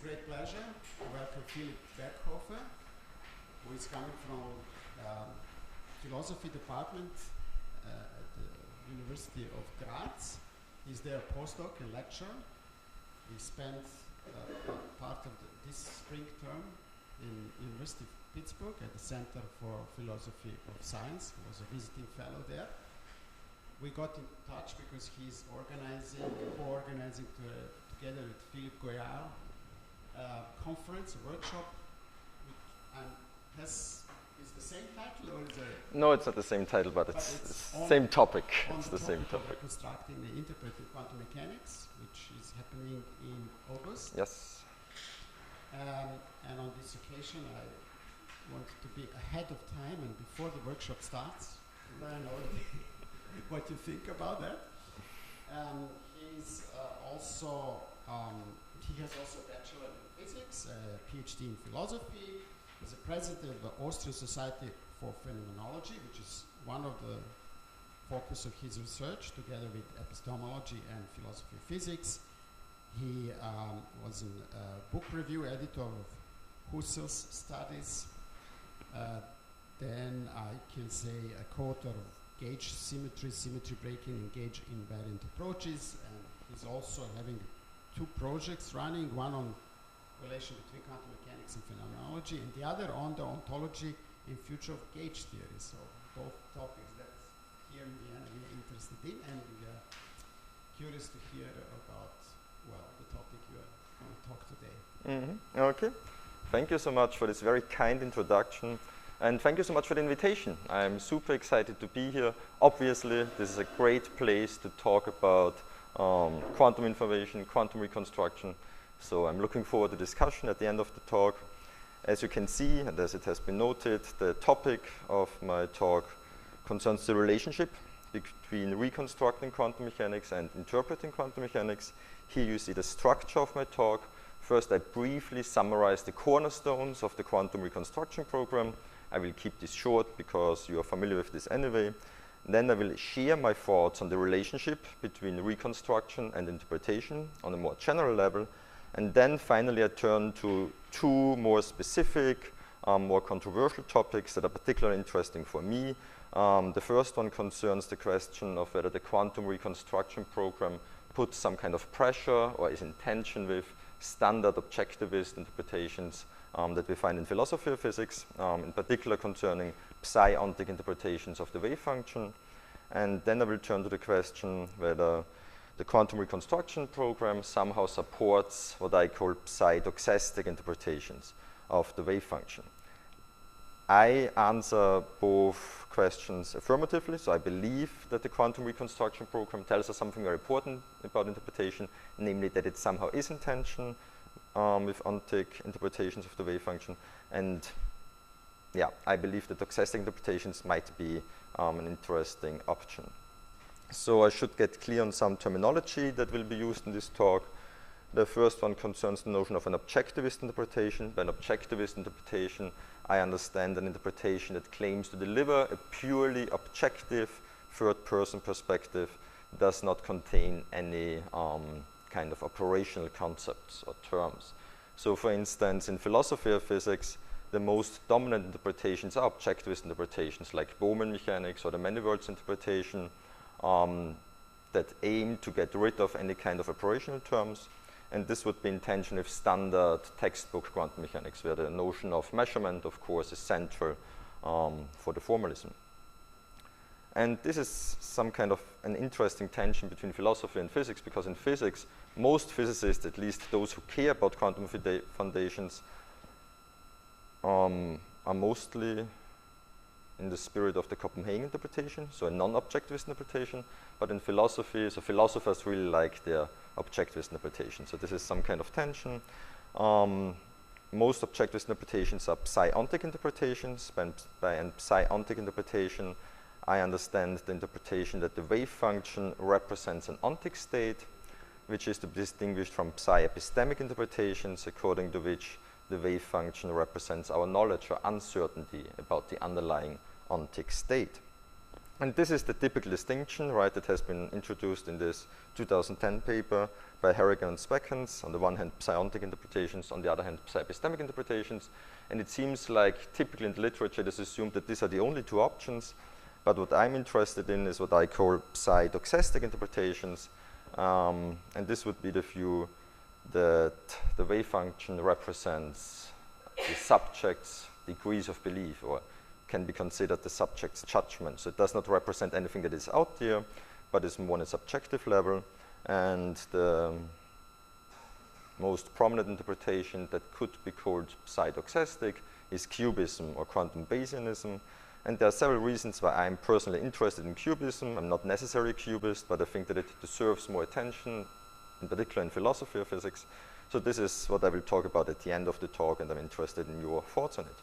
great pleasure to welcome PHILIPP BERGHOFER, who is coming from philosophy department at the University of Graz. He's there a postdoc and lecturer. He spent part of this spring term in University of Pittsburgh at the Center for Philosophy of Science. He was a visiting fellow there. We got in touch because he's co-organizing together with Philippe Goyard conference, a workshop, is the same title or is it? No, it's not the same title, but it's the same topic. It's the same topic. Reconstructing the interpretive quantum mechanics, which is happening in August. Yes. And on this occasion, I wanted to be ahead of time and before the workshop starts, learn already what you think about that. He has also a bachelor in physics, a PhD in philosophy. He's a president of the Austrian Society for Phenomenology, which is one of the focus of his research, together with epistemology and philosophy of physics. He was a book review editor of Husserl's studies. Then I can say a co-author of Gauge Symmetry, Symmetry Breaking, and Gauge Invariant Approaches. And he's also having two projects running, one on relation between quantum mechanics and phenomenology, and the other on the ontology and future of gauge theory. So both topics that here in Vienna we are interested in, and we are curious to hear about, well, the topic you are going to talk today. Okay. Thank you so much for this very kind introduction. And thank you so much for the invitation. I'm super excited to be here. Obviously, this is a great place to talk about quantum information, quantum reconstruction. So I'm looking forward to discussion at the end of the talk. As you can see, and as it has been noted, the topic of my talk concerns the relationship between reconstructing quantum mechanics and interpreting quantum mechanics. Here you see the structure of my talk. First, I briefly summarize the cornerstones of the quantum reconstruction program. I will keep this short because you are familiar with this anyway. Then I will share my thoughts on the relationship between reconstruction and interpretation on a more general level. And then finally I turn to two more specific, more controversial topics that are particularly interesting for me. The first one concerns the question of whether the quantum reconstruction program puts some kind of pressure or is in tension with standard objectivist interpretations that we find in philosophy of physics, in particular concerning psi-ontic interpretations of the wave function. And then I will turn to the question whether the quantum reconstruction program somehow supports what I call psi-doxastic interpretations of the wave function. I answer both questions affirmatively, so I believe that the quantum reconstruction program tells us something very important about interpretation, namely that it somehow is in tension with ontic interpretations of the wave function. And yeah, I believe that doxastic interpretations might be an interesting option. So I should get clear on some terminology that will be used in this talk. The first one concerns the notion of an objectivist interpretation. By an objectivist interpretation, I understand an interpretation that claims to deliver a purely objective third-person perspective, does not contain any kind of operational concepts or terms. So for instance, in philosophy of physics, the most dominant interpretations are objectivist interpretations like Bowman mechanics or the many worlds interpretation that aim to get rid of any kind of operational terms. And this would be in tension with standard textbook quantum mechanics, where the notion of measurement, of course, is central for the formalism. And this is some kind of an interesting tension between philosophy and physics, because in physics, most physicists, at least those who care about quantum foundations, are mostly in the spirit of the Copenhagen interpretation, so a non-objectivist interpretation. But in philosophy, so philosophers really like their objectivist interpretation. So this is some kind of tension. Most objectivist interpretations are psi-ontic interpretations. By psi-ontic interpretation, I understand the interpretation that the wave function represents an ontic state, which is to be distinguished from psi-epistemic interpretations, according to which the wave function represents our knowledge or uncertainty about the underlying ontic state. And this is the typical distinction, right, that has been introduced in this 2010 paper by Harrigan and Speckens. On the one hand, psi-ontic interpretations, on the other hand, psi-epistemic interpretations. And it seems like typically in the literature it is assumed that these are the only two options. But what I'm interested in is what I call psi-doxastic interpretations. And this would be the view that the wave function represents the subject's degrees of belief, or can be considered the subject's judgment. So it does not represent anything that is out there, but is more on a subjective level. And the most prominent interpretation that could be called psi-doxastic is Cubism or quantum Bayesianism. And there are several reasons why I'm personally interested in Cubism. I'm not necessarily a Cubist, but I think that it deserves more attention, in particular in philosophy of physics. So this is what I will talk about at the end of the talk, and I'm interested in your thoughts on it.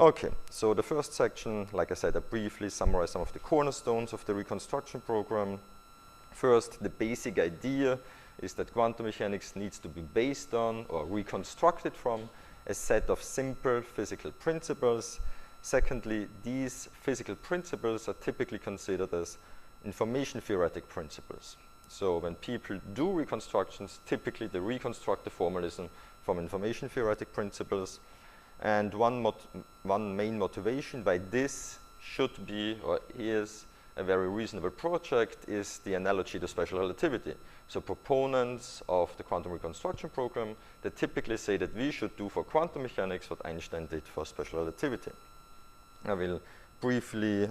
Okay, so the first section, like I said, I briefly summarize some of the cornerstones of the reconstruction program. First, the basic idea is that quantum mechanics needs to be based on or reconstructed from a set of simple physical principles. Secondly, these physical principles are typically considered as information-theoretic principles. So when people do reconstructions, typically they reconstruct the formalism from information-theoretic principles. And one main motivation why this should be or is a very reasonable project is the analogy to special relativity. So proponents of the quantum reconstruction program, they typically say that we should do for quantum mechanics what Einstein did for special relativity. I will briefly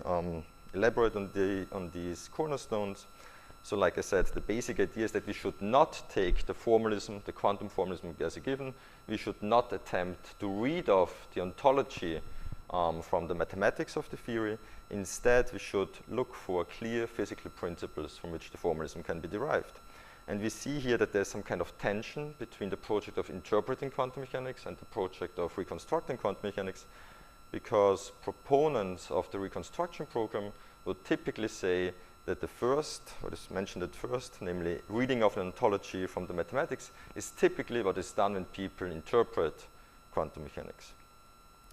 elaborate on these cornerstones. So like I said, the basic idea is that we should not take the formalism, the quantum formalism as a given. We should not attempt to read off the ontology from the mathematics of the theory. Instead, we should look for clear physical principles from which the formalism can be derived. And we see here that there's some kind of tension between the project of interpreting quantum mechanics and the project of reconstructing quantum mechanics, because proponents of the reconstruction program would typically say that the first, what is mentioned at first, namely reading of an ontology from the mathematics, is typically what is done when people interpret quantum mechanics.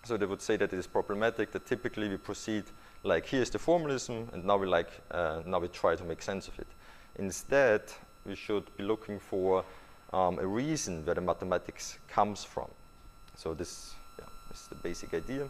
So they would say that it is problematic that typically we proceed like, here's the formalism, and now we try to make sense of it. Instead, we should be looking for a reason where the mathematics comes from. So this is the basic idea.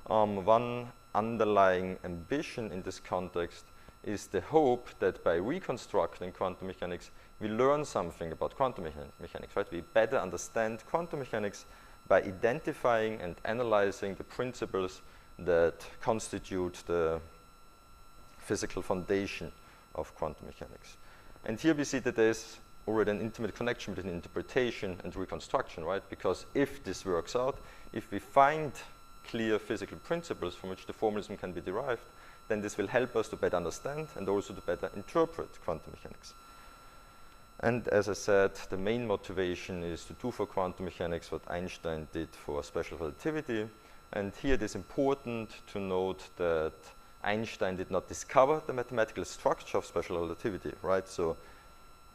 One underlying ambition in this context is the hope that by reconstructing quantum mechanics, we learn something about quantum mechanics, right? We better understand quantum mechanics by identifying and analyzing the principles that constitute the physical foundation of quantum mechanics. And here we see that there's already an intimate connection between interpretation and reconstruction, right? Because if this works out, if we find clear physical principles from which the formalism can be derived, then this will help us to better understand and also to better interpret quantum mechanics. And as I said, the main motivation is to do for quantum mechanics what Einstein did for special relativity. And here it is important to note that Einstein did not discover the mathematical structure of special relativity, right? So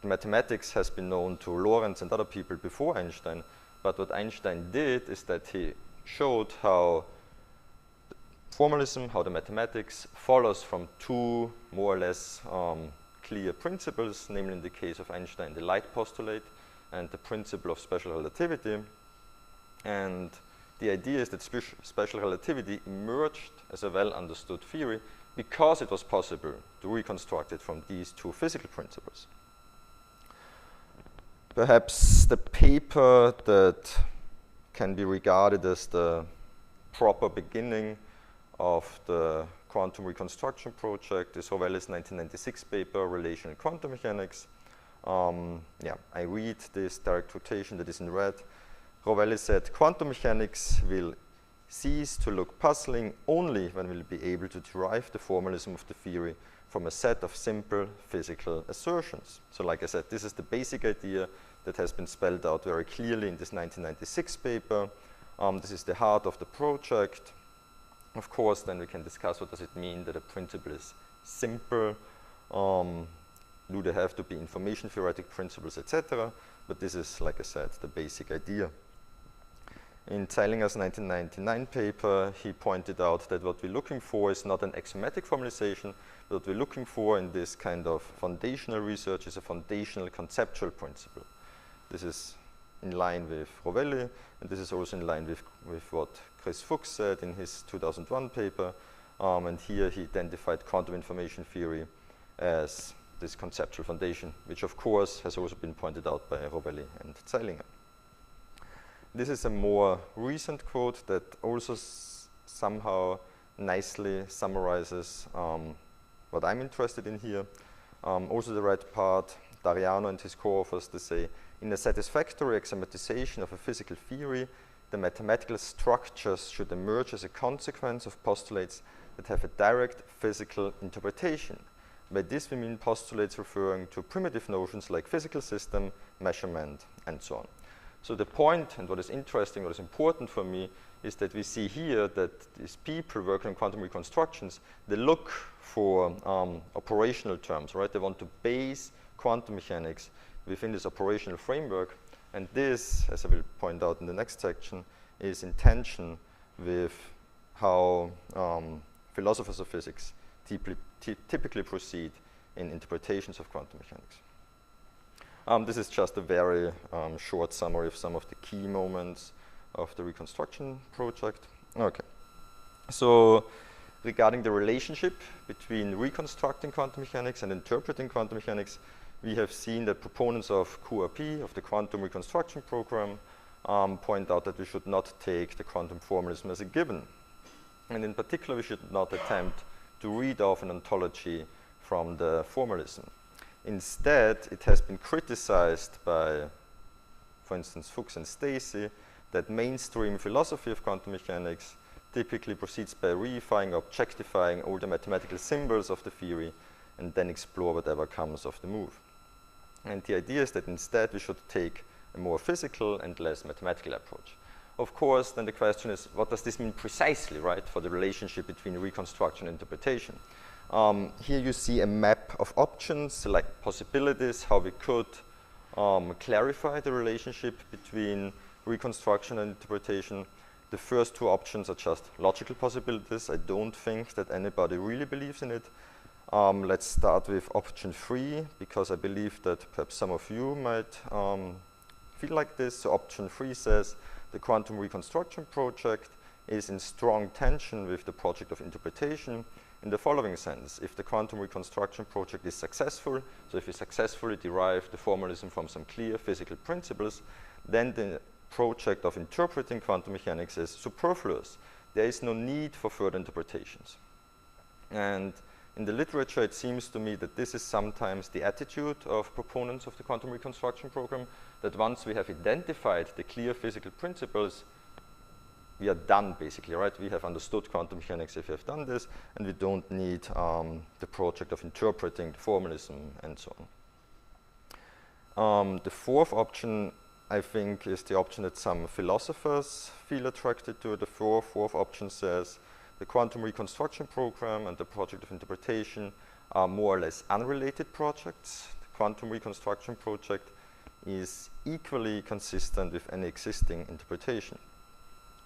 mathematics has been known to Lorentz and other people before Einstein, but what Einstein did is that he showed how formalism, how the mathematics follows from two more or less clear principles, namely in the case of Einstein, the light postulate and the principle of special relativity. And the idea is that special relativity emerged as a well-understood theory because it was possible to reconstruct it from these two physical principles. Perhaps the paper that can be regarded as the proper beginning of the quantum reconstruction project is Rovelli's 1996 paper, Relational Quantum Mechanics. I read this direct quotation that is in red. Rovelli said, "Quantum mechanics will cease to look puzzling only when we'll be able to derive the formalism of the theory from a set of simple physical assertions." So like I said, this is the basic idea that has been spelled out very clearly in this 1996 paper. This is the heart of the project. Of course, then we can discuss what does it mean that a principle is simple. Do they have to be information-theoretic principles, etc.? But this is, like I said, the basic idea. In Zeilinger's 1999 paper, he pointed out that what we're looking for is not an axiomatic formalization, but what we're looking for in this kind of foundational research is a foundational conceptual principle. This is in line with Rovelli, and this is also in line with what Chris Fuchs said in his 2001 paper, and here he identified quantum information theory as this conceptual foundation, which of course has also been pointed out by Rovelli and Zeilinger. This is a more recent quote that also somehow nicely summarizes what I'm interested in here. Also the right part, Dariano and his co-authors, they say, in a satisfactory axiomatization of a physical theory, the mathematical structures should emerge as a consequence of postulates that have a direct physical interpretation. By this we mean postulates referring to primitive notions like physical system, measurement, and so on. So the point, and what is interesting, what is important for me, is that we see here that these people working on quantum reconstructions, they look for operational terms, right? They want to base quantum mechanics within this operational framework, and this, as I will point out in the next section, is in tension with how philosophers of physics typically proceed in interpretations of quantum mechanics. This is just a very short summary of some of the key moments of the Reconstruction project. Okay, so regarding the relationship between reconstructing quantum mechanics and interpreting quantum mechanics, we have seen that proponents of QRP, of the quantum reconstruction program, point out that we should not take the quantum formalism as a given. And in particular, we should not attempt to read off an ontology from the formalism. Instead, it has been criticized by, for instance, Fuchs and Stacy, that mainstream philosophy of quantum mechanics typically proceeds by reifying, objectifying all the mathematical symbols of the theory and then explore whatever comes of the move. And the idea is that instead we should take a more physical and less mathematical approach. Of course, then the question is, what does this mean precisely, right, for the relationship between reconstruction and interpretation? Here you see a map of options, like possibilities, how we could clarify the relationship between reconstruction and interpretation. The first two options are just logical possibilities. I don't think that anybody really believes in it. Let's start with option 3, because I believe that perhaps some of you might feel like this. So option 3 says the quantum reconstruction project is in strong tension with the project of interpretation in the following sense. If the quantum reconstruction project is successful, so if we successfully derive the formalism from some clear physical principles, then the project of interpreting quantum mechanics is superfluous. There is no need for further interpretations. And in the literature, it seems to me that this is sometimes the attitude of proponents of the quantum reconstruction program, that once we have identified the clear physical principles, we are done, basically, right? We have understood quantum mechanics if we have done this, and we don't need the project of interpreting the formalism and so on. The fourth option, I think, is the option that some philosophers feel attracted to. The fourth option says the quantum reconstruction program and the project of interpretation are more or less unrelated projects. The quantum reconstruction project is equally consistent with any existing interpretation.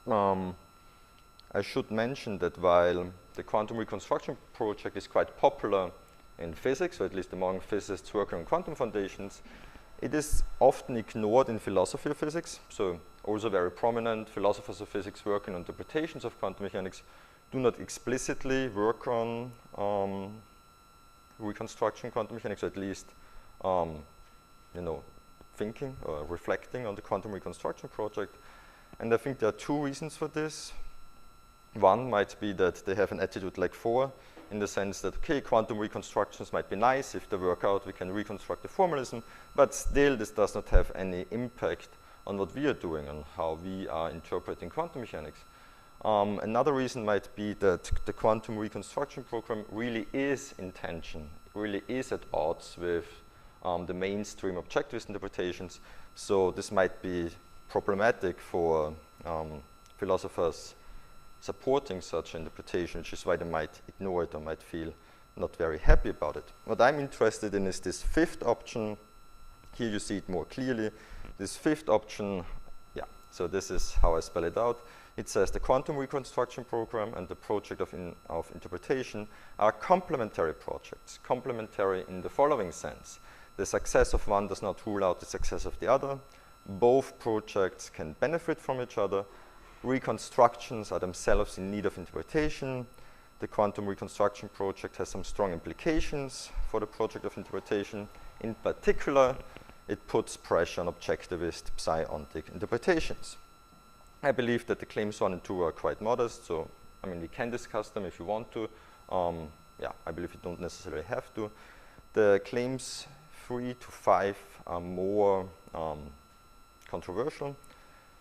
I should mention that while the quantum reconstruction project is quite popular in physics, or at least among physicists working on quantum foundations, it is often ignored in philosophy of physics. So also very prominent philosophers of physics working on interpretations of quantum mechanics do not explicitly work on reconstruction quantum mechanics, or at least thinking or reflecting on the quantum reconstruction project. And I think there are two reasons for this. One might be that they have an attitude like 4, in the sense that, okay, quantum reconstructions might be nice. If they work out, we can reconstruct the formalism, but still this does not have any impact on what we are doing, on how we are interpreting quantum mechanics. Another reason might be that the quantum reconstruction program really is in tension, really is at odds with the mainstream objectivist interpretations. So this might be problematic for philosophers supporting such interpretation, which is why they might ignore it or might feel not very happy about it. What I'm interested in is this fifth option. Here you see it more clearly. This fifth option, So this is how I spell it out. It says the quantum reconstruction program and the project of interpretation are complementary projects, complementary in the following sense. The success of one does not rule out the success of the other. Both projects can benefit from each other. Reconstructions are themselves in need of interpretation. The quantum reconstruction project has some strong implications for the project of interpretation. In particular, it puts pressure on objectivist psi-ontic interpretations. I believe that the claims 1 and 2 are quite modest, so I mean we can discuss them if you want to. Yeah, I believe you don't necessarily have to. The claims 3 to 5 are more controversial.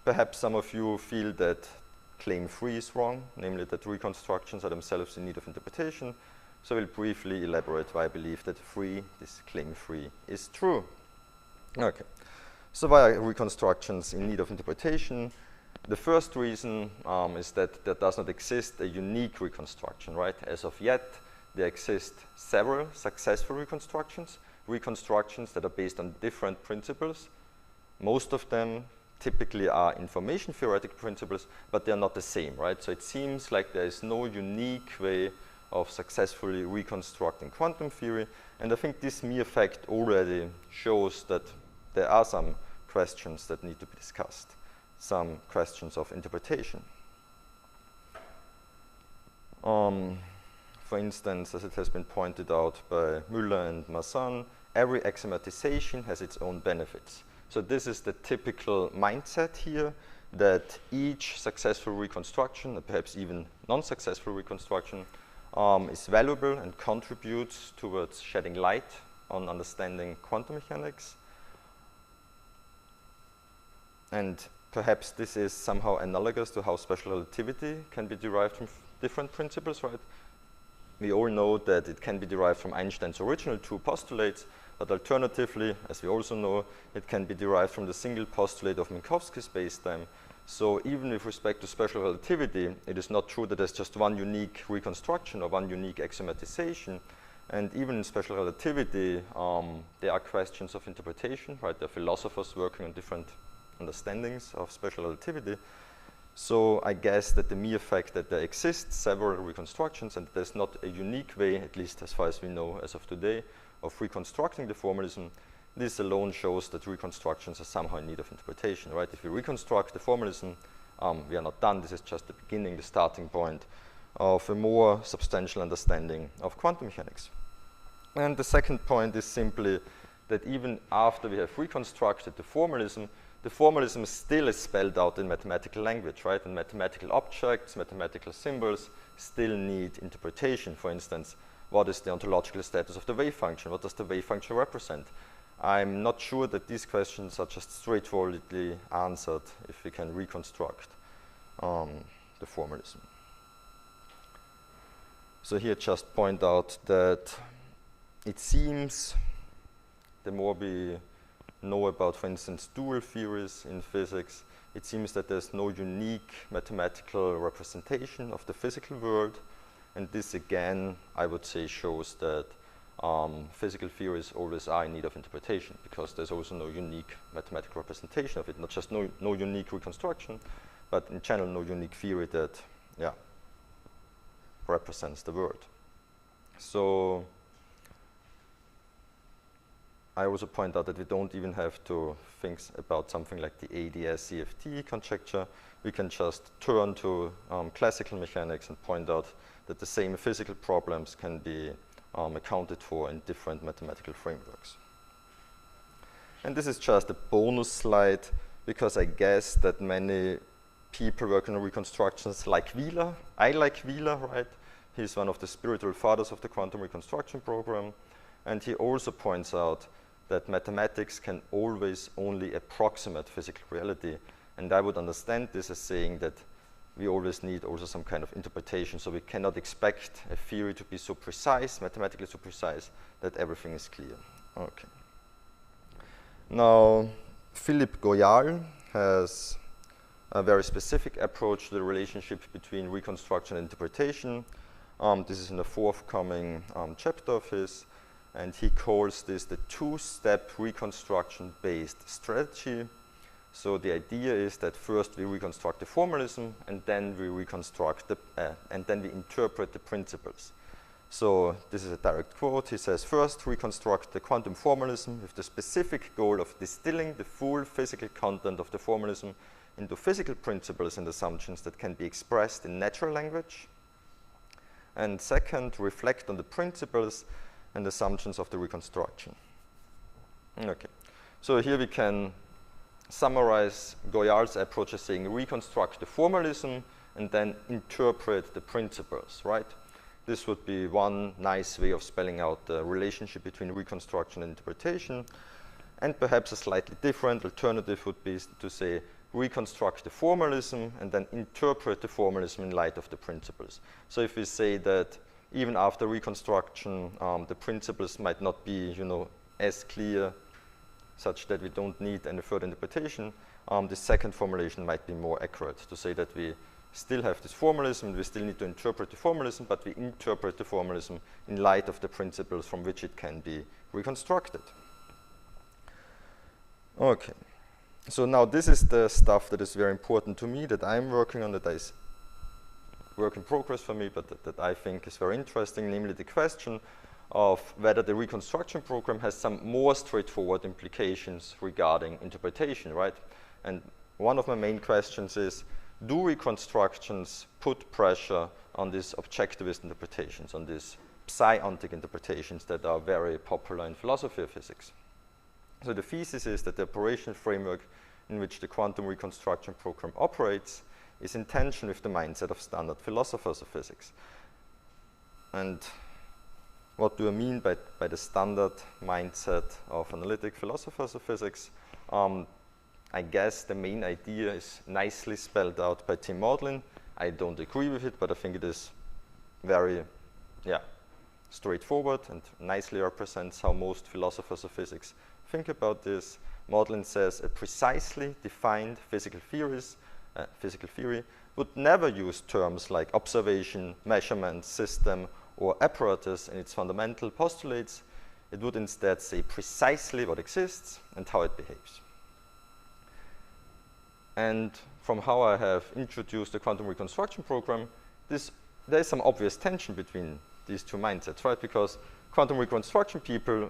Perhaps some of you feel that claim 3 is wrong, namely that reconstructions are themselves in need of interpretation. So I will briefly elaborate why I believe that this claim 3 is true. Okay, so why are reconstructions in need of interpretation? The first reason is that there does not exist a unique reconstruction, right? As of yet, there exist several successful reconstructions that are based on different principles. Most of them typically are information-theoretic principles, but they're not the same, right? So it seems like there is no unique way of successfully reconstructing quantum theory, and I think this mere fact already shows that there are some questions that need to be discussed, some questions of interpretation. For instance, as it has been pointed out by Müller and Masson, every axiomatization has its own benefits. So this is the typical mindset here, that each successful reconstruction, or perhaps even non-successful reconstruction, is valuable and contributes towards shedding light on understanding quantum mechanics. And perhaps this is somehow analogous to how special relativity can be derived from different principles, right? We all know that it can be derived from Einstein's original 2 postulates, but alternatively, as we also know, it can be derived from the single postulate of Minkowski's spacetime. So even with respect to special relativity, it is not true that there's just one unique reconstruction or one unique axiomatization. And even in special relativity, there are questions of interpretation, right? There are philosophers working on different understandings of special relativity. So I guess that the mere fact that there exist several reconstructions and there's not a unique way, at least as far as we know as of today, of reconstructing the formalism, this alone shows that reconstructions are somehow in need of interpretation, right? If we reconstruct the formalism, we are not done. This is just the beginning, the starting point of a more substantial understanding of quantum mechanics. And the second point is simply that even after we have reconstructed the formalism still is spelled out in mathematical language, right? And mathematical objects, mathematical symbols still need interpretation. For instance, what is the ontological status of the wave function? What does the wave function represent? I'm not sure that these questions are just straightforwardly answered if we can reconstruct the formalism. So here just point out that it seems the more we know about, for instance, dual theories in physics, it seems that there's no unique mathematical representation of the physical world. And this again, I would say, shows that physical theories always are in need of interpretation, because there's also no unique mathematical representation of it, not just no unique reconstruction, but in general no unique theory that, yeah, represents the world. So I also point out that we don't even have to think about something like the ADS-CFT conjecture. We can just turn to classical mechanics and point out that the same physical problems can be accounted for in different mathematical frameworks. And this is just a bonus slide, because I guess that many people working on reconstructions like Wheeler. I like Wheeler, right? He's one of the spiritual fathers of the quantum reconstruction program. And he also points out that mathematics can always only approximate physical reality. And I would understand this as saying that we always need also some kind of interpretation. So we cannot expect a theory to be so precise, mathematically so precise, that everything is clear. Okay. Now, Philippe Goyal has a very specific approach to the relationship between reconstruction and interpretation. This is in the forthcoming chapter of his, and he calls this the two-step reconstruction-based strategy. So the idea is that first we reconstruct the formalism, and then we reconstruct and then we interpret the principles. So this is a direct quote. He says, first reconstruct the quantum formalism with the specific goal of distilling the full physical content of the formalism into physical principles and assumptions that can be expressed in natural language. And second, reflect on the principles and assumptions of the reconstruction. Okay, so here we can summarize Goyal's approach as saying reconstruct the formalism and then interpret the principles, right? This would be one nice way of spelling out the relationship between reconstruction and interpretation. And perhaps a slightly different alternative would be to say reconstruct the formalism and then interpret the formalism in light of the principles. So if we say that even after reconstruction, the principles might not be, as clear, such that we don't need any further interpretation, the second formulation might be more accurate, to say that we still have this formalism, and we still need to interpret the formalism, but we interpret the formalism in light of the principles from which it can be reconstructed. Okay, so now this is the stuff that is very important to me, that I'm working on, that is work in progress for me, but that I think is very interesting, namely the question of whether the reconstruction program has some more straightforward implications regarding interpretation, right? And one of my main questions is, do reconstructions put pressure on these objectivist interpretations, on these psi-ontic interpretations that are very popular in philosophy of physics? So the thesis is that the operational framework in which the quantum reconstruction program operates is in tension with the mindset of standard philosophers of physics. And what do I mean by the standard mindset of analytic philosophers of physics? I guess the main idea is nicely spelled out by Tim Maudlin. I don't agree with it, but I think it is very, straightforward and nicely represents how most philosophers of physics think about this. Maudlin says a precisely defined physical theory would never use terms like observation, measurement, system, or apparatus in its fundamental postulates. It would instead say precisely what exists and how it behaves. And from how I have introduced the quantum reconstruction program, there is some obvious tension between these two mindsets, right? Because quantum reconstruction people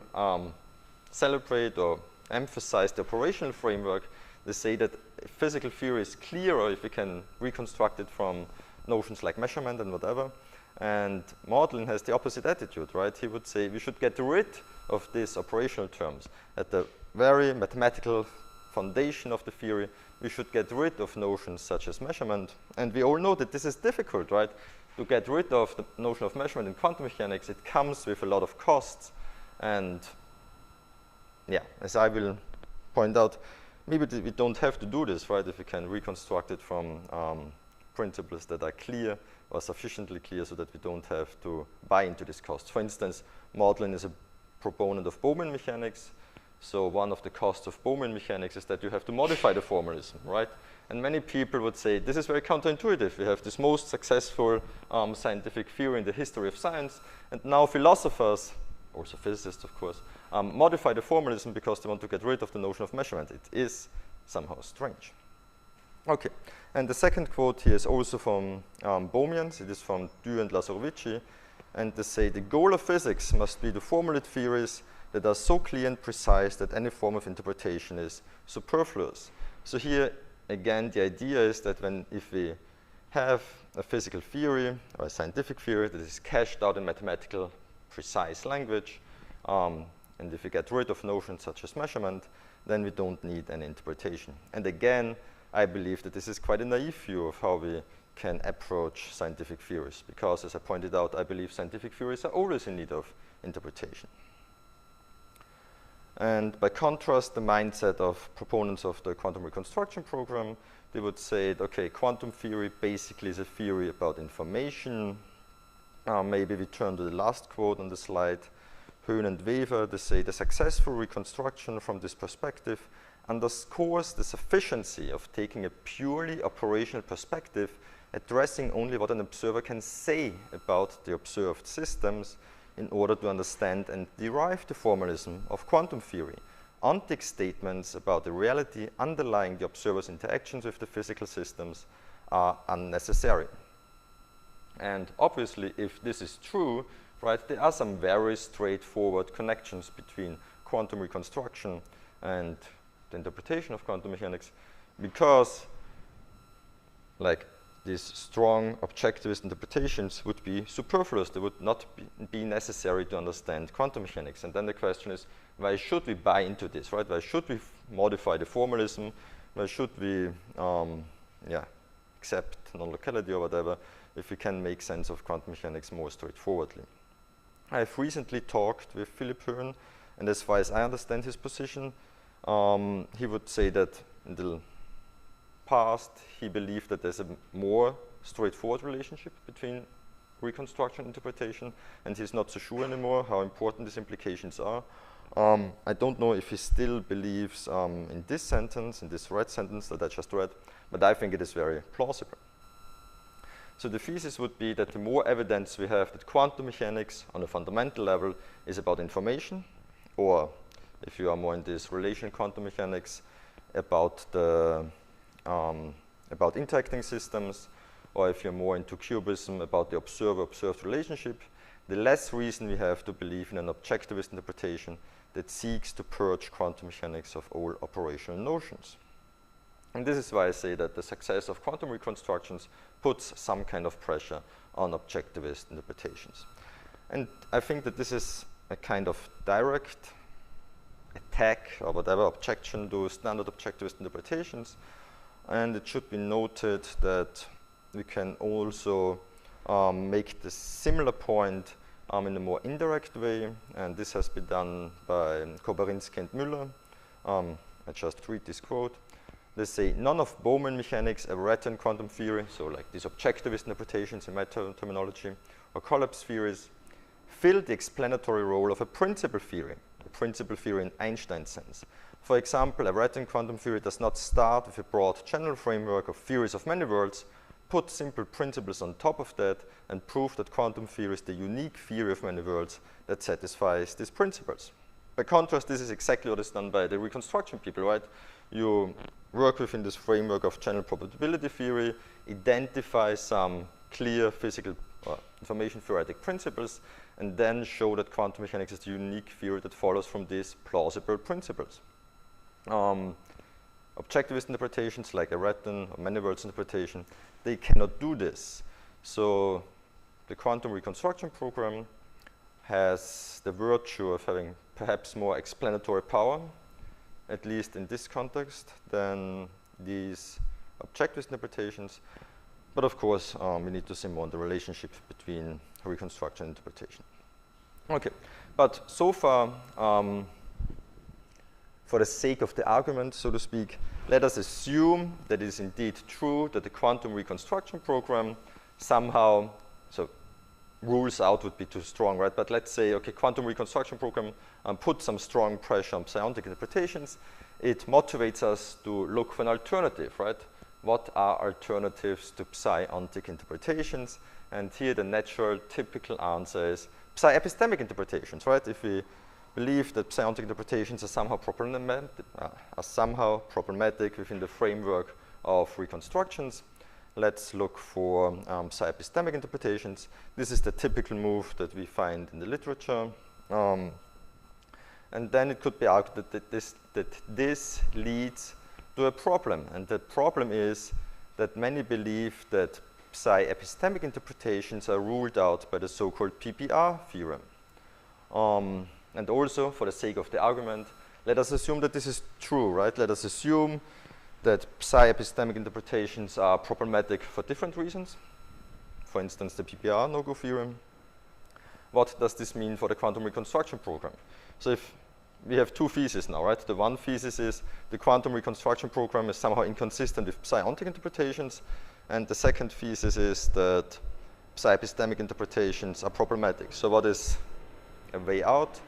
celebrate or emphasize the operational framework. They say that physical theory is clearer if we can reconstruct it from notions like measurement and whatever. And Maudlin has the opposite attitude, right? He would say we should get rid of these operational terms. At the very mathematical foundation of the theory, we should get rid of notions such as measurement. And we all know that this is difficult, right? To get rid of the notion of measurement in quantum mechanics, it comes with a lot of costs. And as I will point out, maybe we don't have to do this, right? If we can reconstruct it from principles that are clear or sufficiently clear so that we don't have to buy into this cost. For instance, Maudlin is a proponent of Bowman mechanics. So one of the costs of Bowman mechanics is that you have to modify the formalism, right? And many people would say, this is very counterintuitive. We have this most successful scientific theory in the history of science, and now philosophers, also physicists of course, modify the formalism because they want to get rid of the notion of measurement. It is somehow strange. Okay, and the second quote here is also from Bohmians. It is from Du and Lazzarovici, and they say, the goal of physics must be to formulate theories that are so clear and precise that any form of interpretation is superfluous. So here, again, the idea is that if we have a physical theory or a scientific theory that is cashed out in mathematical, precise language, and if we get rid of notions such as measurement, then we don't need any interpretation. And again, I believe that this is quite a naive view of how we can approach scientific theories, because, as I pointed out, I believe scientific theories are always in need of interpretation. And by contrast, the mindset of proponents of the quantum reconstruction program, they would say, okay, quantum theory basically is a theory about information. Maybe we turn to the last quote on the slide. Höhn and Wever, they say, the successful reconstruction from this perspective underscores the sufficiency of taking a purely operational perspective, addressing only what an observer can say about the observed systems, in order to understand and derive the formalism of quantum theory. ontic statements about the reality underlying the observer's interactions with the physical systems are unnecessary. And obviously, if this is true, right, there are some very straightforward connections between quantum reconstruction and the interpretation of quantum mechanics, because like these strong objectivist interpretations would be superfluous. They would not be necessary to understand quantum mechanics. And then the question is, why should we buy into this, right? Why should we modify the formalism? Why should we accept non-locality or whatever if we can make sense of quantum mechanics more straightforwardly? I've recently talked with PHILIPP, and as far as I understand his position, he would say that in the past he believed that there's a more straightforward relationship between reconstruction and interpretation, and he's not so sure anymore how important these implications are. I don't know if he still believes in this sentence, in this red sentence that I just read, but I think it is very plausible. So the thesis would be that the more evidence we have that quantum mechanics on a fundamental level is about information, or if you are more in this relational quantum mechanics, about the about interacting systems, or if you're more into Cubism, about the observer-observed relationship, the less reason we have to believe in an objectivist interpretation that seeks to purge quantum mechanics of all operational notions. And this is why I say that the success of quantum reconstructions puts some kind of pressure on objectivist interpretations. And I think that this is a kind of direct attack or whatever objection to standard objectivist interpretations. And it should be noted that we can also make the similar point in a more indirect way, and this has been done by Kobarinsky and Müller. I just read this quote. They say, none of Bowman mechanics, Everettian quantum theory, so like these objectivist interpretations in my terminology, or collapse theories, fill the explanatory role of a principal theory in Einstein's sense. For example, Everettian quantum theory does not start with a broad general framework of theories of many worlds, put simple principles on top of that, and prove that quantum theory is the unique theory of many worlds that satisfies these principles. By contrast, this is exactly what is done by the reconstruction people, right? You work within this framework of general probability theory, identify some clear physical information-theoretic principles, and then show that quantum mechanics is the unique theory that follows from these plausible principles. Objectivist interpretations like Everettian or many worlds interpretation, they cannot do this. So the quantum reconstruction program has the virtue of having perhaps more explanatory power, at least in this context, than these objectivist interpretations. But of course, we need to see more on the relationship between reconstruction and interpretation. Okay, but so far, for the sake of the argument, so to speak, let us assume that it is indeed true that the quantum reconstruction program somehow, so rules out would be too strong, right? But let's say, okay, quantum reconstruction program puts some strong pressure on psiontic interpretations. It motivates us to look for an alternative, right? What are alternatives to psiontic interpretations? And here the natural, typical answer is psi-epistemic interpretations, right? If we believe that psiontic interpretations are somehow problematic within the framework of reconstructions, let's look for psi-epistemic interpretations. This is the typical move that we find in the literature. And then it could be argued that this leads to a problem. And that problem is that many believe that psi-epistemic interpretations are ruled out by the so-called PPR theorem. And also, for the sake of the argument, let us assume that this is true, right? Let us assume that psi-epistemic interpretations are problematic for different reasons. For instance, the PPR no-go theorem. What does this mean for the quantum reconstruction program? So if we have two theses now, right? The one thesis is the quantum reconstruction program is somehow inconsistent with psi-ontic interpretations. And the second thesis is that psi-epistemic interpretations are problematic. So what is a way out?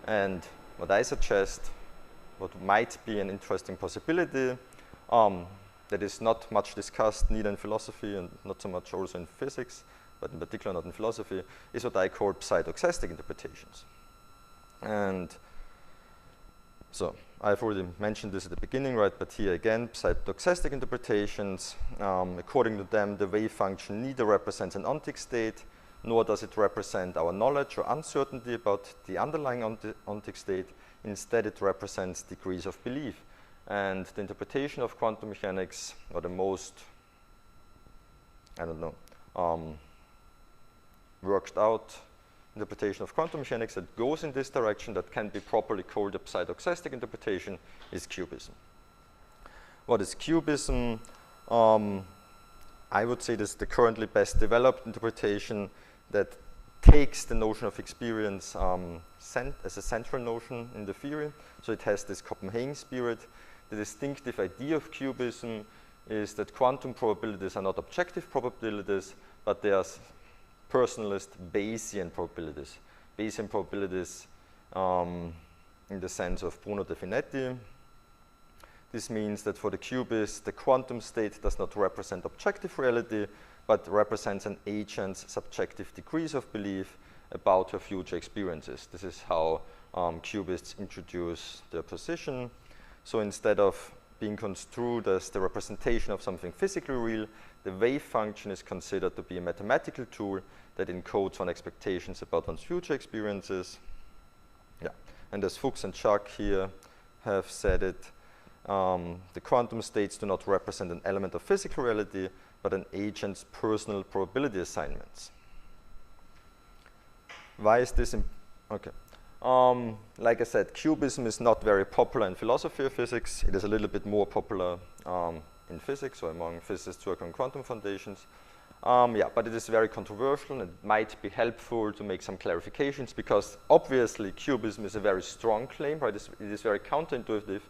And what I suggest, what might be an interesting possibility that is not much discussed neither in philosophy and not so much also in physics, but in particular not in philosophy, is what I call psi-doxastic interpretations. And So I've already mentioned this at the beginning, right? But here again, doxastic interpretations, according to them, the wave function neither represents an ontic state, nor does it represent our knowledge or uncertainty about the underlying ontic state. Instead, it represents degrees of belief. And the interpretation of quantum mechanics, or the most, I don't know, worked out interpretation of quantum mechanics that goes in this direction, that can be properly called a psi-doxastic interpretation, is Cubism. What is Cubism? I would say this is the currently best developed interpretation that takes the notion of experience as a central notion in the theory. So it has this Copenhagen spirit. The distinctive idea of Cubism is that quantum probabilities are not objective probabilities, but they are personalist Bayesian probabilities. Bayesian probabilities in the sense of Bruno De Finetti. This means that for the Cubist, the quantum state does not represent objective reality, but represents an agent's subjective degrees of belief about her future experiences. This is how Cubists introduce their position. So instead of being construed as the representation of something physically real, the wave function is considered to be a mathematical tool that encodes one's expectations about one's future experiences. Yeah. And as Fuchs and Schack here have said it, the quantum states do not represent an element of physical reality, but an agent's personal probability assignments. Why is this? Okay. Like I said, Cubism is not very popular in philosophy of physics. It is a little bit more popular in physics, or among physicists working on quantum foundations. Yeah, but it is very controversial, and it might be helpful to make some clarifications, because obviously Cubism is a very strong claim, right? It is very counterintuitive,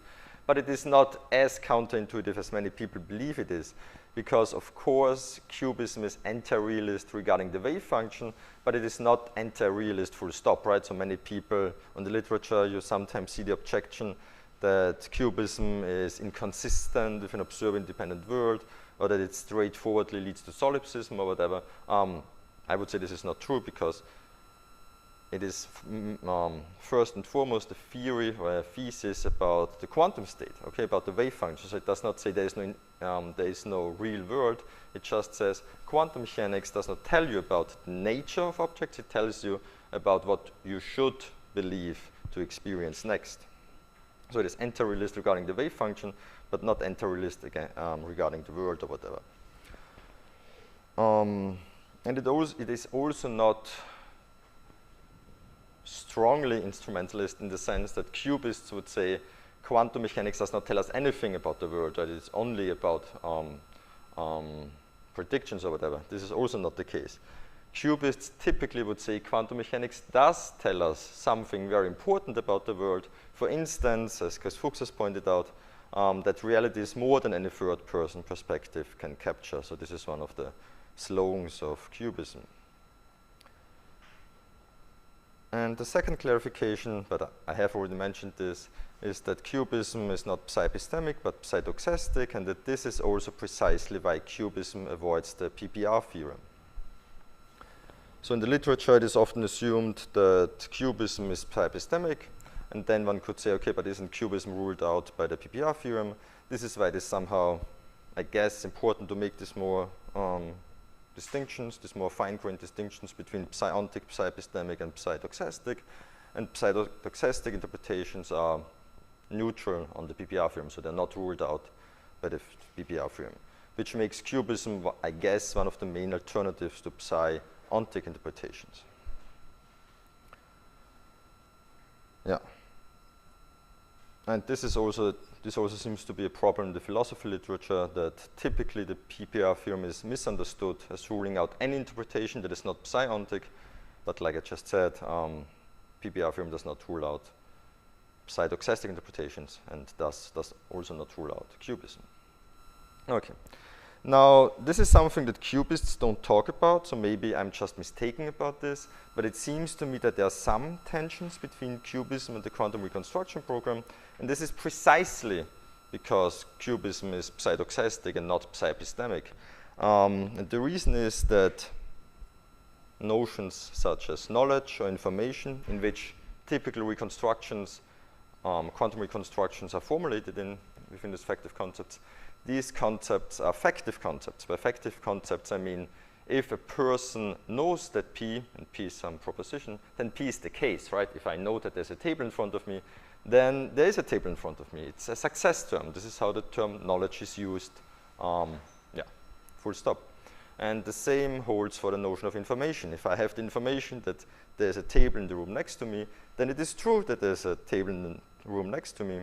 but it is not as counterintuitive as many people believe it is, because of course Cubism is anti-realist regarding the wave function, but it is not anti-realist full stop, right? So many people on the literature, you sometimes see the objection that Cubism is inconsistent with an observer-independent world, or that it straightforwardly leads to solipsism or whatever. I would say this is not true, because it is first and foremost a theory or a thesis about the quantum state, okay, about the wave function. So it does not say there is no real world. It just says quantum mechanics does not tell you about the nature of objects. It tells you about what you should believe to experience next. So it is anti-realist regarding the wave function, but not anti-realist regarding the world or whatever. And it is also not strongly instrumentalist in the sense that Cubists would say quantum mechanics does not tell us anything about the world, that it's only about predictions or whatever. This is also not the case. Cubists typically would say quantum mechanics does tell us something very important about the world. For instance, as Chris Fuchs has pointed out, that reality is more than any third-person perspective can capture. So this is one of the slogans of Cubism. And the second clarification, but I have already mentioned this, is that Cubism is not psi-epistemic, but psi-doxastic, and that this is also precisely why Cubism avoids the PPR theorem. So in the literature, it is often assumed that Cubism is psi-epistemic, and then one could say, okay, but isn't Cubism ruled out by the PPR theorem? This is why it is somehow, I guess, important to make this more distinctions, these more fine-grained distinctions between psi-ontic, psi-epistemic, and psi-doxastic. And psi-doxastic interpretations are neutral on the PPR theorem, so they're not ruled out by the PPR theorem, which makes Cubism, I guess, one of the main alternatives to psi-ontic interpretations. Yeah. And this also seems to be a problem in the philosophy literature, that typically the PPR theorem is misunderstood as ruling out any interpretation that is not psi-ontic, but like I just said, PPR theorem does not rule out psi-doxastic interpretations, and thus does also not rule out Cubism. Okay. Now, this is something that Cubists don't talk about, so maybe I'm just mistaken about this, but it seems to me that there are some tensions between Cubism and the quantum reconstruction program, and this is precisely because Cubism is psi-doxastic and not psi-epistemic. And the reason is that notions such as knowledge or information, in which typical reconstructions quantum reconstructions are formulated within these factive concepts. These concepts are factive concepts. By factive concepts, I mean if a person knows that P, and P is some proposition, then P is the case, right? If I know that there's a table in front of me, then there is a table in front of me. It's a success term. This is how the term knowledge is used, full stop. And the same holds for the notion of information. If I have the information that there's a table in the room next to me, then it is true that there's a table in the room next to me.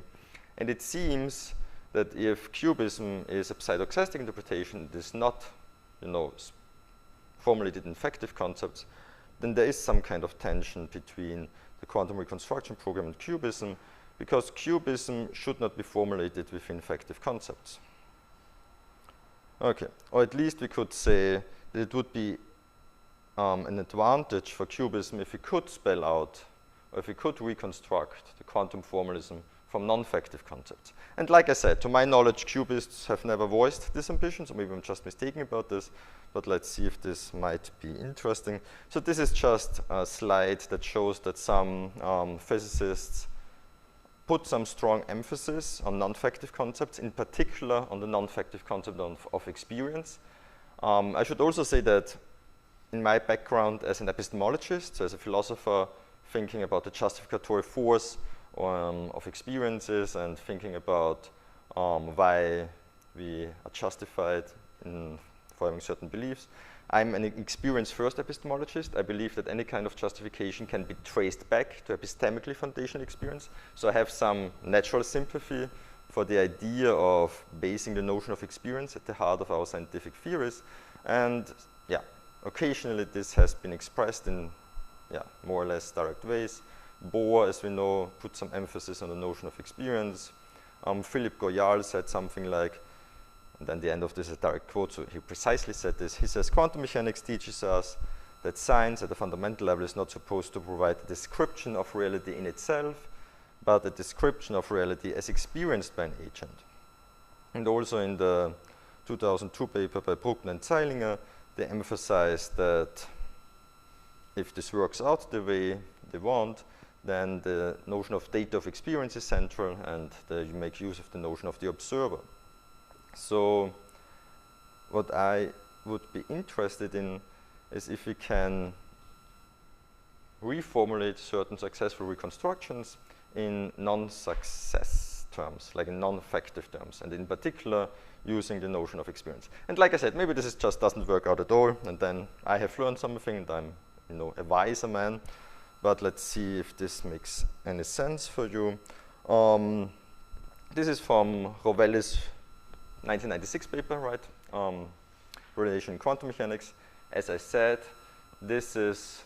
And it seems that if Cubism is a cytoxic interpretation, it is not, formulated in factive concepts, then there is some kind of tension between the quantum reconstruction program and Cubism, because Cubism should not be formulated within factive concepts. Okay, or at least we could say that it would be an advantage for Cubism if we could spell out, or if we could reconstruct the quantum formalism from non-factive concepts. And like I said, to my knowledge, Cubists have never voiced this ambition, so maybe I'm just mistaken about this, but let's see if this might be interesting. So this is just a slide that shows that some physicists put some strong emphasis on non-factive concepts, in particular on the non-factive concept of experience. I should also say that in my background as an epistemologist, so as a philosopher thinking about the justificatory force of experiences and thinking about why we are justified for having certain beliefs, I'm an experience-first epistemologist. I believe that any kind of justification can be traced back to epistemically foundational experience. So I have some natural sympathy for the idea of basing the notion of experience at the heart of our scientific theories. And occasionally this has been expressed in more or less direct ways. Bohr, as we know, put some emphasis on the notion of experience. PHILIPP Goyal said something like, and then the end of this is a direct quote, so he precisely said this. He says, quantum mechanics teaches us that science at a fundamental level is not supposed to provide a description of reality in itself, but a description of reality as experienced by an agent. And also in the 2002 paper by Bruckner and Zeilinger, they emphasized that if this works out the way they want, then the notion of data of experience is central, and you make use of the notion of the observer. So what I would be interested in is if we can reformulate certain successful reconstructions in non-success terms, like in non-factive terms, and in particular using the notion of experience. And like I said, maybe this just doesn't work out at all, and then I have learned something and I'm a wiser man, but let's see if this makes any sense for you. This is from Rovelli's 1996 paper, right? Relation in quantum mechanics. As I said, this is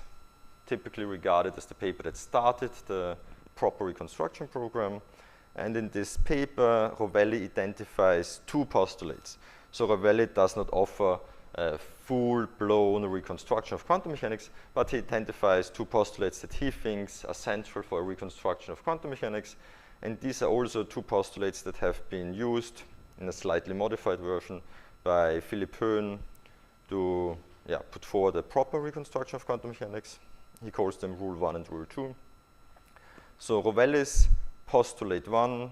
typically regarded as the paper that started the proper reconstruction program. And in this paper, Rovelli identifies two postulates. So Rovelli does not offer a full-blown reconstruction of quantum mechanics, but he identifies two postulates that he thinks are central for a reconstruction of quantum mechanics. And these are also two postulates that have been used in a slightly modified version by Philipp Höhn to put forward a proper reconstruction of quantum mechanics. He calls them Rule 1 and Rule 2. So Rovelli's postulate 1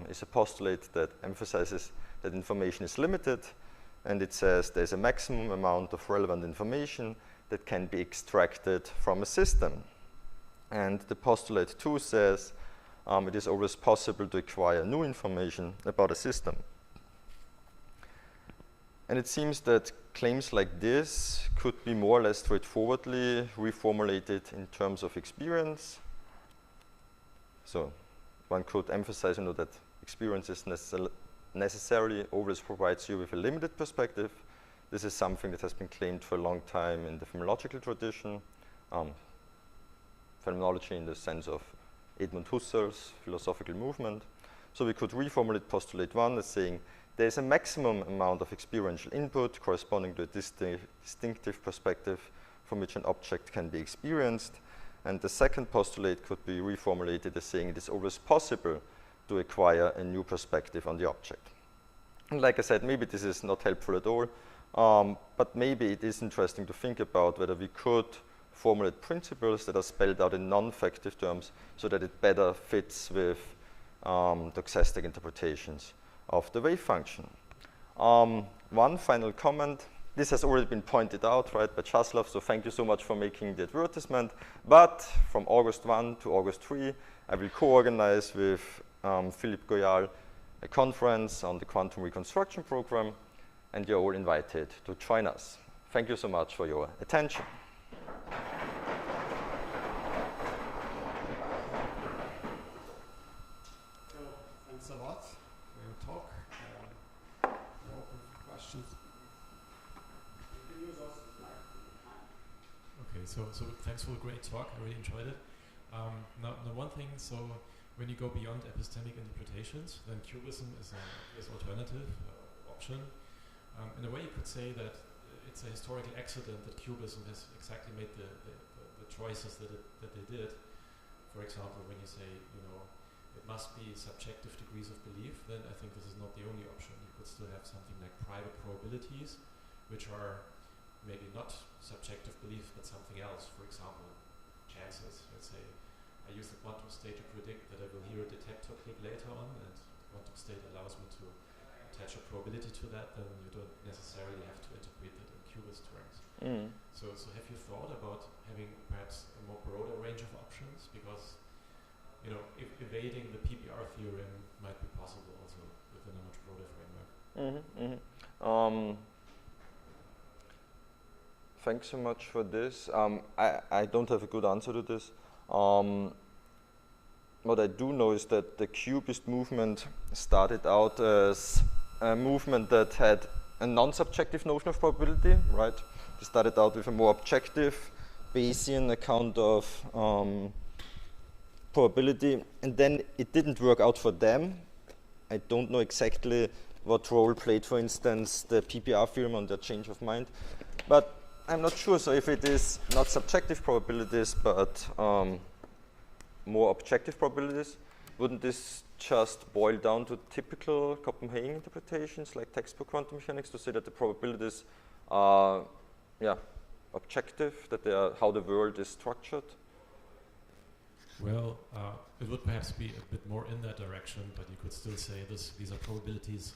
is a postulate that emphasizes that information is limited, and it says there's a maximum amount of relevant information that can be extracted from a system. And the postulate 2 says it is always possible to acquire new information about a system. And it seems that claims like this could be more or less straightforwardly reformulated in terms of experience. So one could emphasize that experience is necessarily always provides you with a limited perspective. This is something that has been claimed for a long time in the phenomenological tradition. Phenomenology in the sense of Edmund Husserl's philosophical movement. So we could reformulate postulate 1 as saying there is a maximum amount of experiential input corresponding to a distinctive perspective from which an object can be experienced. And the second postulate could be reformulated as saying it is always possible to acquire a new perspective on the object. And like I said, maybe this is not helpful at all, but maybe it is interesting to think about whether we could formulate principles that are spelled out in non-factive terms so that it better fits with doxastic interpretations of the wave function. One final comment. This has already been pointed out, right, by Czaslaw, so thank you so much for making the advertisement. But from August 1 to August 3, I will co-organize with PHILIPP Goyal a conference on the quantum reconstruction program, and you're all invited to join us. Thank you so much for your attention. So, thanks a lot for your talk. We're open for questions. Okay, so thanks for a great talk. I really enjoyed it. Now one thing, so when you go beyond epistemic interpretations, then Cubism is an alternative option. In a way, you could say that it's a historical accident that Cubism has exactly made the choices that they did. For example, when you say, you know, it must be subjective degrees of belief, then I think this is not the only option. You could still have something like private probabilities, which are maybe not subjective belief, but something else. For example, chances. Let's say I use the quantum state to predict that I will hear a detector click later on, and the quantum state allows me to attach a probability to that, then you don't necessarily have to interpret that in Cubist terms. So have you thought about having perhaps a more broader range of options? Because, you know, if evading the PPR theorem might be possible also within a much broader framework. Thanks so much for this. I don't have a good answer to this. What I do know is that the Cubist movement started out as a movement that had a non-subjective notion of probability, right? They started out with a more objective Bayesian account of probability, and then it didn't work out for them. I don't know exactly what role played, for instance, the PPR theorem on their change of mind, but I'm not sure. So if it is not subjective probabilities, but more objective probabilities, wouldn't this just boil down to typical Copenhagen interpretations, like textbook quantum mechanics, to say that the probabilities are, objective, that they are how the world is structured? Well, it would perhaps be a bit more in that direction, but you could still say these are probabilities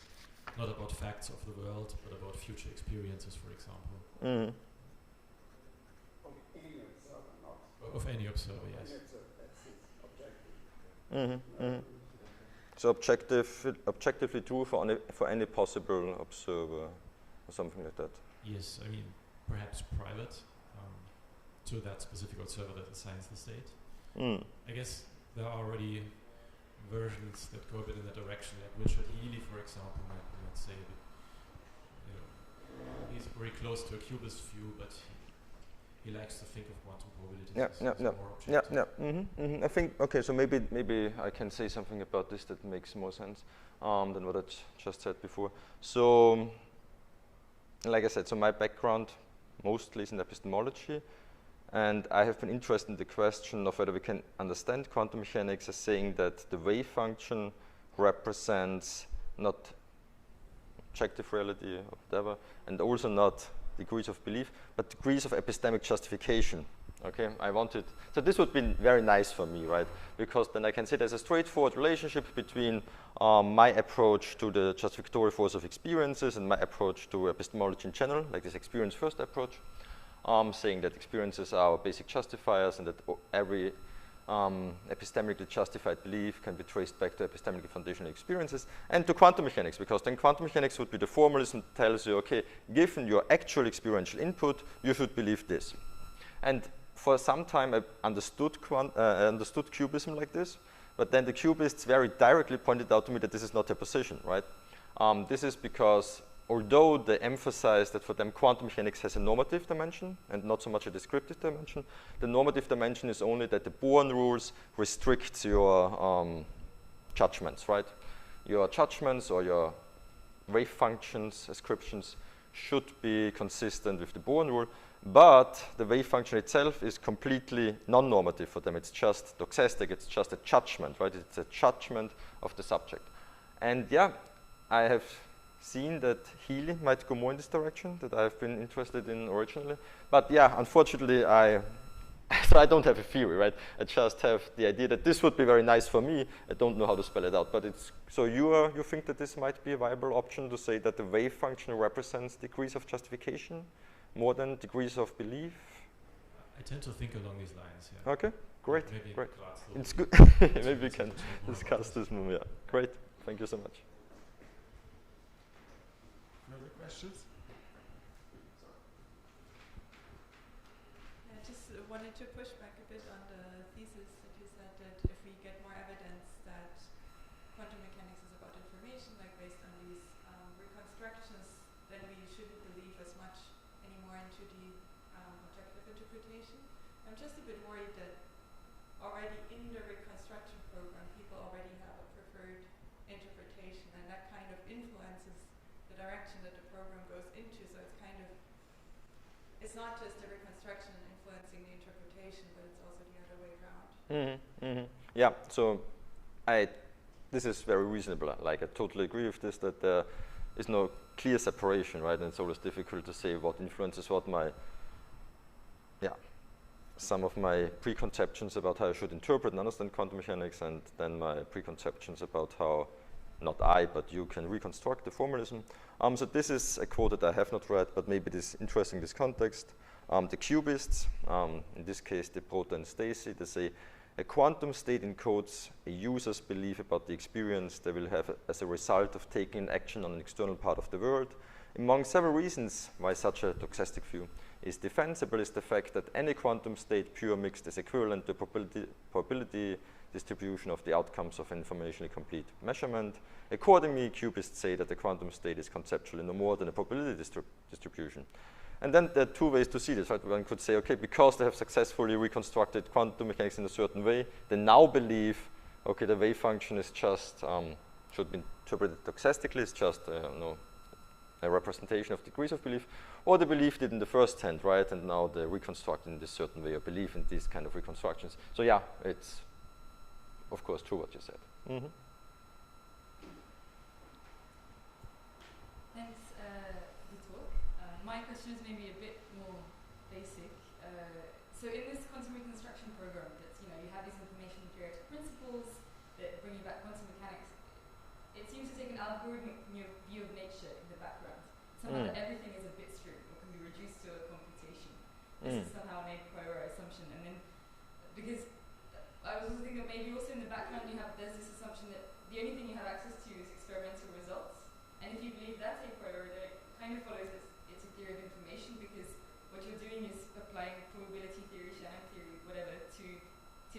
not about facts of the world, but about future experiences, for example. Of any observer, yes. So objectively true for any possible observer, or something like that. Yes, I mean, perhaps private to that specific observer that assigns the state. I guess there are already versions that go a bit in that direction, like Richard Healy, for example, might say that, you know, he's very close to a Cubist view, but he likes to think of quantum probabilities. I think, okay, so maybe I can say something about this that makes more sense than what I just said before. So, like I said, so my background mostly is in epistemology, and I have been interested in the question of whether we can understand quantum mechanics as saying that the wave function represents not objective reality or whatever, and also not degrees of belief, but degrees of epistemic justification. Okay, so this would be very nice for me, right? Because then I can say there's a straightforward relationship between my approach to the justificatory force of experiences and my approach to epistemology in general, like this experience-first approach, saying that experiences are our basic justifiers and that every epistemically justified belief can be traced back to epistemically foundational experiences, and to quantum mechanics, because then quantum mechanics would be the formalism that tells you, okay, given your actual experiential input, you should believe this. And for some time I understood Cubism like this, but then the Cubists very directly pointed out to me that this is not their position, right? This is because although they emphasize that for them quantum mechanics has a normative dimension and not so much a descriptive dimension, the normative dimension is only that the Born rules restrict your judgments, right? Your judgments or your wave functions, ascriptions should be consistent with the Born rule, but the wave function itself is completely non-normative for them. It's just doxastic, it's just a judgment, right? It's a judgment of the subject. And yeah, I have seen that Healy might go more in this direction that I've been interested in originally. But yeah, unfortunately, I So I don't have a theory, right? I just have the idea that this would be very nice for me. I don't know how to spell it out, but it's, so you think that this might be a viable option to say that the wave function represents degrees of justification more than degrees of belief? I tend to think along these lines, yeah. Okay, great, Maybe great. in It's good. Maybe we can discuss this more, yeah. Great, thank you so much. Further questions? I just wanted to push back a bit on the thesis that you said that if we get more evidence that quantum mechanics is about information, like based on these reconstructions, then we shouldn't believe as much anymore into the objective interpretation. I'm just a bit worried that already in the reconstruction program, people already have a preferred interpretation, and that kind of influences the direction that the program goes into. So it's kind of, it's not just the reconstruction influencing the interpretation, but it's also the other way around. Yeah, so this is very reasonable. Like, I totally agree with this, that there is no clear separation, right? And it's always difficult to say what influences what. Some of my preconceptions about how I should interpret and understand quantum mechanics, and then my preconceptions about how, not I, but you can reconstruct the formalism. So this is a quote that I have not read, but maybe it is interesting in this context. The Cubists, in this case the Proto and Stacy, they say, a quantum state encodes a user's belief about the experience they will have as a result of taking action on an external part of the world. Among several reasons why such a doxastic view is defensible is the fact that any quantum state, pure mixed, is equivalent to probability distribution of the outcomes of an informationally complete measurement. Accordingly, Cubists say that the quantum state is conceptually no more than a probability distribution. And then there are two ways to see this, right? One could say, okay, because they have successfully reconstructed quantum mechanics in a certain way, they now believe, okay, the wave function is just, should be interpreted doxastically, it's just, a representation of degrees of belief, or they believed it in the first hand, right? And now they reconstruct in this certain way, or believe in these kind of reconstructions. So yeah, it's of course true what you said. Thanks for the talk. My question is maybe a bit more basic. So in this quantum reconstruction program, that's, you have these information-theoretic principles that bring you back quantum mechanics. It seems to take an algorithmic view of nature in the background. Somehow that everything is a bit string or can be reduced to a computation. This is somehow an a priori assumption. And then, because I was also thinking that maybe also in the background there's this assumption that the only thing you have access to is experimental results. And if you believe that's a priori, then it kind of follows that it's a theory of information, because what you're doing is applying probability theory, Shannon theory, whatever, to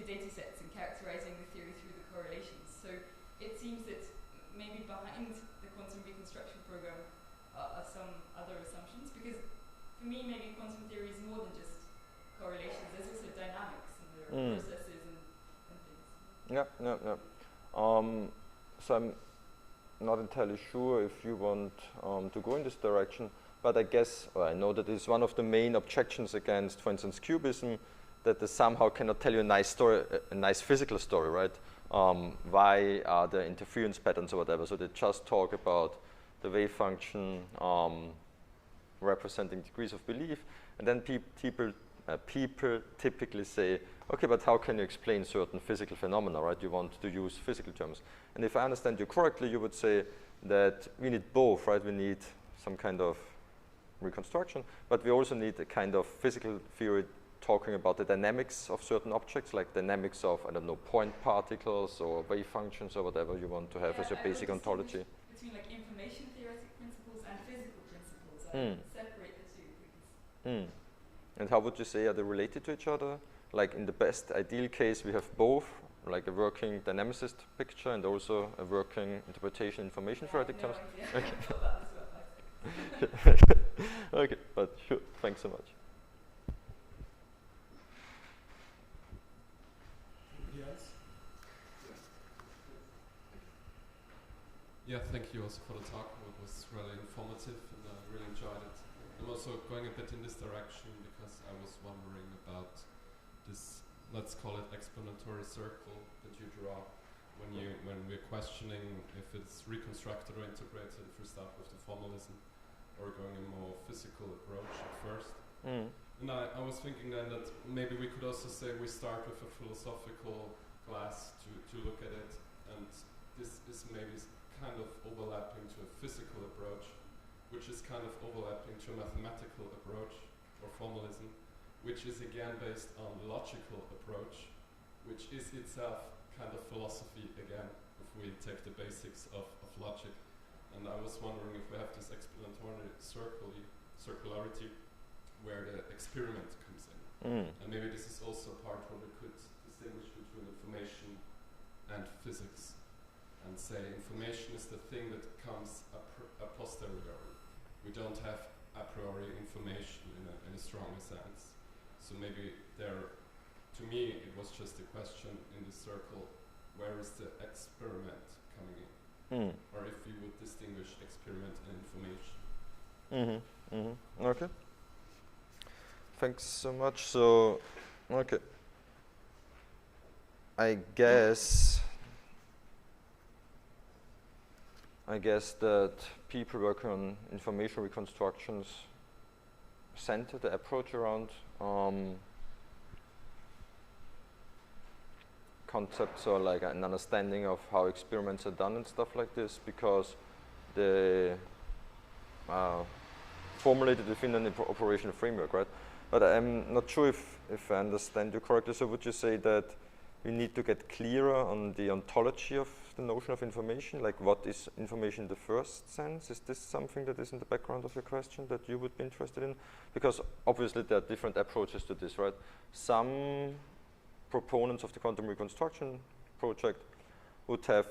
data sets and characterizing the theory through the correlations. So it seems that maybe behind the quantum reconstruction program are some other assumptions, because for me maybe quantum theory is more than just correlations. There's also dynamics and there are processes and things. So I'm not entirely sure if you want to go in this direction, but I guess, or I know that it's one of the main objections against, for instance, Cubism, that they somehow cannot tell you a nice story, a nice physical story, right? Why are there interference patterns or whatever? So they just talk about the wave function representing degrees of belief, and then people typically say, okay, but how can you explain certain physical phenomena, right? You want to use physical terms. And if I understand you correctly, you would say that we need both, right? We need some kind of reconstruction, but we also need a kind of physical theory talking about the dynamics of certain objects, like dynamics of, I don't know, point particles or wave functions or whatever you want to have as a basic ontology. Between like information-theoretic principles and physical principles, I separate the two things. And how would you say, are they related to each other? Like in the best ideal case, we have both, like a working dynamicist picture and also a working interpretation information-theoretic terms. Okay. Okay, but sure, thanks so much. Yes. Yeah, thank you also for the talk. It was really informative and I really enjoyed it. I'm also going a bit in this direction because I was wondering about this, let's call it explanatory circle that you draw when we're questioning if it's reconstructed or integrated, if we start with the formalism or going a more physical approach at first. And I was thinking then that maybe we could also say we start with a philosophical glass to look at it, and this is maybe kind of overlapping to a physical approach, which is kind of overlapping to a mathematical approach, or formalism, which is again based on logical approach, which is itself kind of philosophy again, if we take the basics of logic. And I was wondering if we have this explanatory circularity where the experiment comes in. And maybe this is also a part where we could distinguish between information and physics, and say information is the thing that comes a posteriori. We don't have a priori information in a stronger sense. So maybe there, to me, it was just a question in the circle, where is the experiment coming in? Or if you would distinguish experiment and information. Okay. Thanks so much. So, okay. I guess that people working on information reconstructions center the approach around concepts or like an understanding of how experiments are done and stuff like this, because they formulated within an operational framework, right? But I'm not sure if I understand you correctly. So would you say that we need to get clearer on the ontology of the notion of information? Like, what is information in the first sense? Is this something that is in the background of your question that you would be interested in? Because obviously there are different approaches to this, right? Some proponents of the quantum reconstruction project would have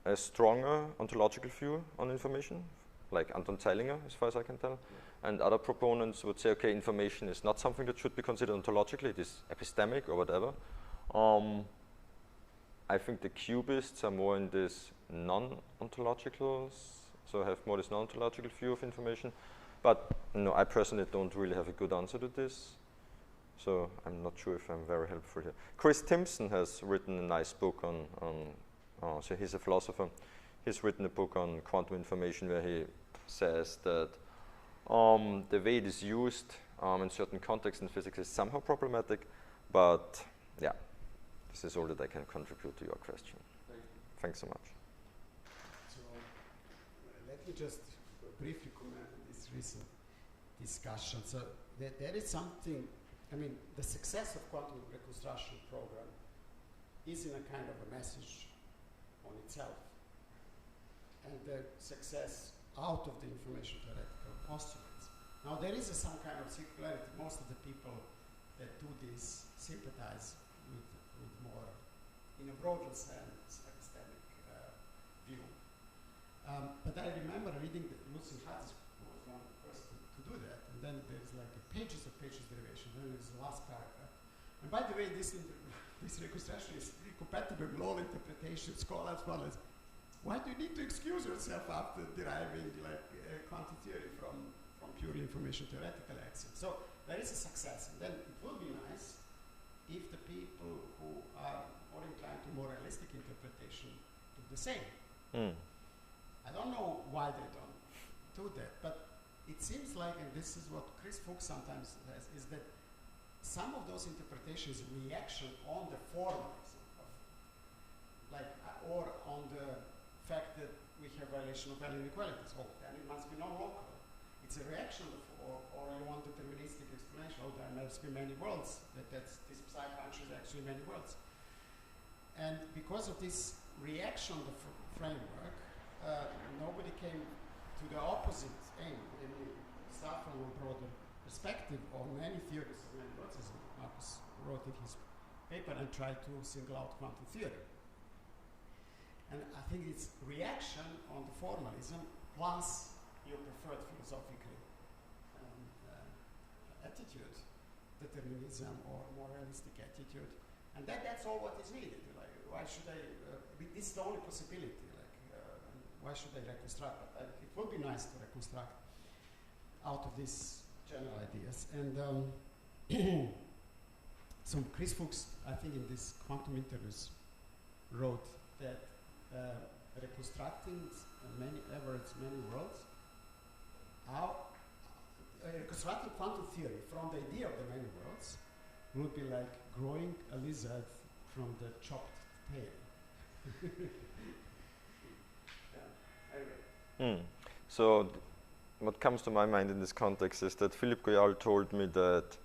a stronger ontological view on information, like Anton Zeilinger, as far as I can tell. And other proponents would say, okay, information is not something that should be considered ontologically, it is epistemic or whatever. I think the Cubists are more in this non-ontological, so have more this non-ontological view of information. But no, I personally don't really have a good answer to this. So I'm not sure if I'm very helpful here. Chris Timpson has written a nice book on so he's a philosopher. He's written a book on quantum information where he says that the way it is used in certain contexts in physics is somehow problematic, but yeah, this is all that I can contribute to your question. Thanks so much. So let me just briefly comment on this recent discussion. So there is something, I mean, the success of quantum reconstruction program is in a kind of a message on itself. And the success out of the information-theoretical postulates. Now there is some kind of circularity. Most of the people that do this sympathize with more, in a broader sense, epistemic view. But I remember reading Lucy Hatz was one of the first to do that, and then there's like a pages of pages derivation, then there's the last paragraph. And by the way, this reconstruction is compatible with all interpretation scholars, why do you need to excuse yourself after deriving like quantum theory from purely information theoretical axioms? So there is a success, and then it will be nice if the people who are more inclined to more realistic interpretation do the same. I don't know why they don't do that, but it seems like, and this is what Chris Fuchs sometimes says, is that some of those interpretations reaction on the formalism of, like, or on the fact that we have relational value inequalities. Oh, then it must be non-local. It's a reaction of, or you want deterministic explanation. Oh, there must be many worlds. This psi function is actually many worlds. And because of this reaction of the framework, nobody came to the opposite aim. And we start from a broader perspective of many theories of many worlds, as Marcus wrote in his paper, and tried to single out quantum theory. And I think it's reaction on the formalism plus your preferred philosophical attitude, determinism or more realistic attitude. And that's all what is needed. Like, why should I, this is the only possibility, like, why should I reconstruct? But it would be nice to reconstruct out of these general ideas. And so Chris Fuchs, I think in this quantum interviews, wrote that reconstructing many worlds, reconstructing quantum theory from the idea of the many worlds would be like growing a lizard from the chopped tail. So what comes to my mind in this context is that Philippe Goyal told me that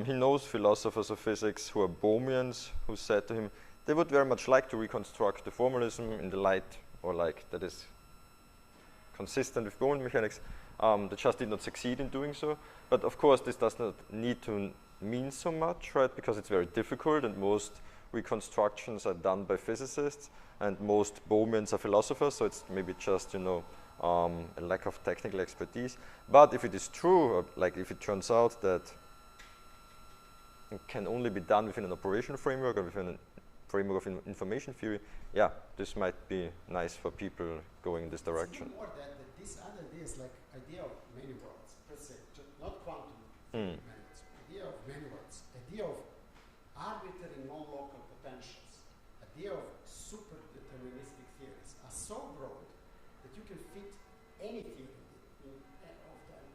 he knows philosophers of physics who are Bohmians who said to him they would very much like to reconstruct the formalism in the light or like that is consistent with Bohmian mechanics. They just did not succeed in doing so. But of course this does not need to mean so much, right? Because it's very difficult and most reconstructions are done by physicists and most Bohmians are philosophers, so it's maybe just, you know, a lack of technical expertise. But if it is true, or like if it turns out that it can only be done within an operational framework or within a framework of information theory, yeah, this might be nice for people going in this direction. It's even more that this other idea is like idea of many worlds, per se, not quantum many worlds, idea of many worlds, idea of arbitrary non-local potentials, idea of super deterministic theories are so broad that you can fit anything in of them.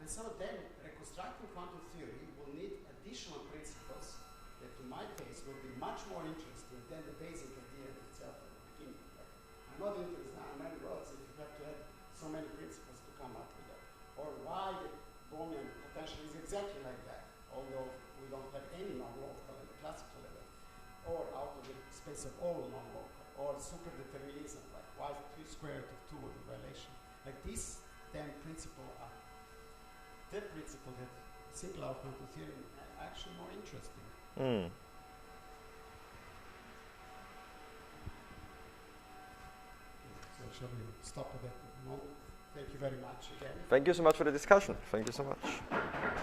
And so then reconstructing quantum theory will need additional principles that to my taste will be much more interesting than the basic idea itself at the beginning. Like, I'm not interested in many worlds if you have to add so many principles to come up with that. Or why the Bohmian potential is exactly like that, although we don't have any non-local at the classical level. Or out of the space of all non-local. Or superdeterminism, like why 3 squared of 2 in relation. Like these 10 principles are the principle that simple quantum theory are actually more interesting. So shall we stop at that moment? Thank you very much again. Thank you so much for the discussion. Thank you so much.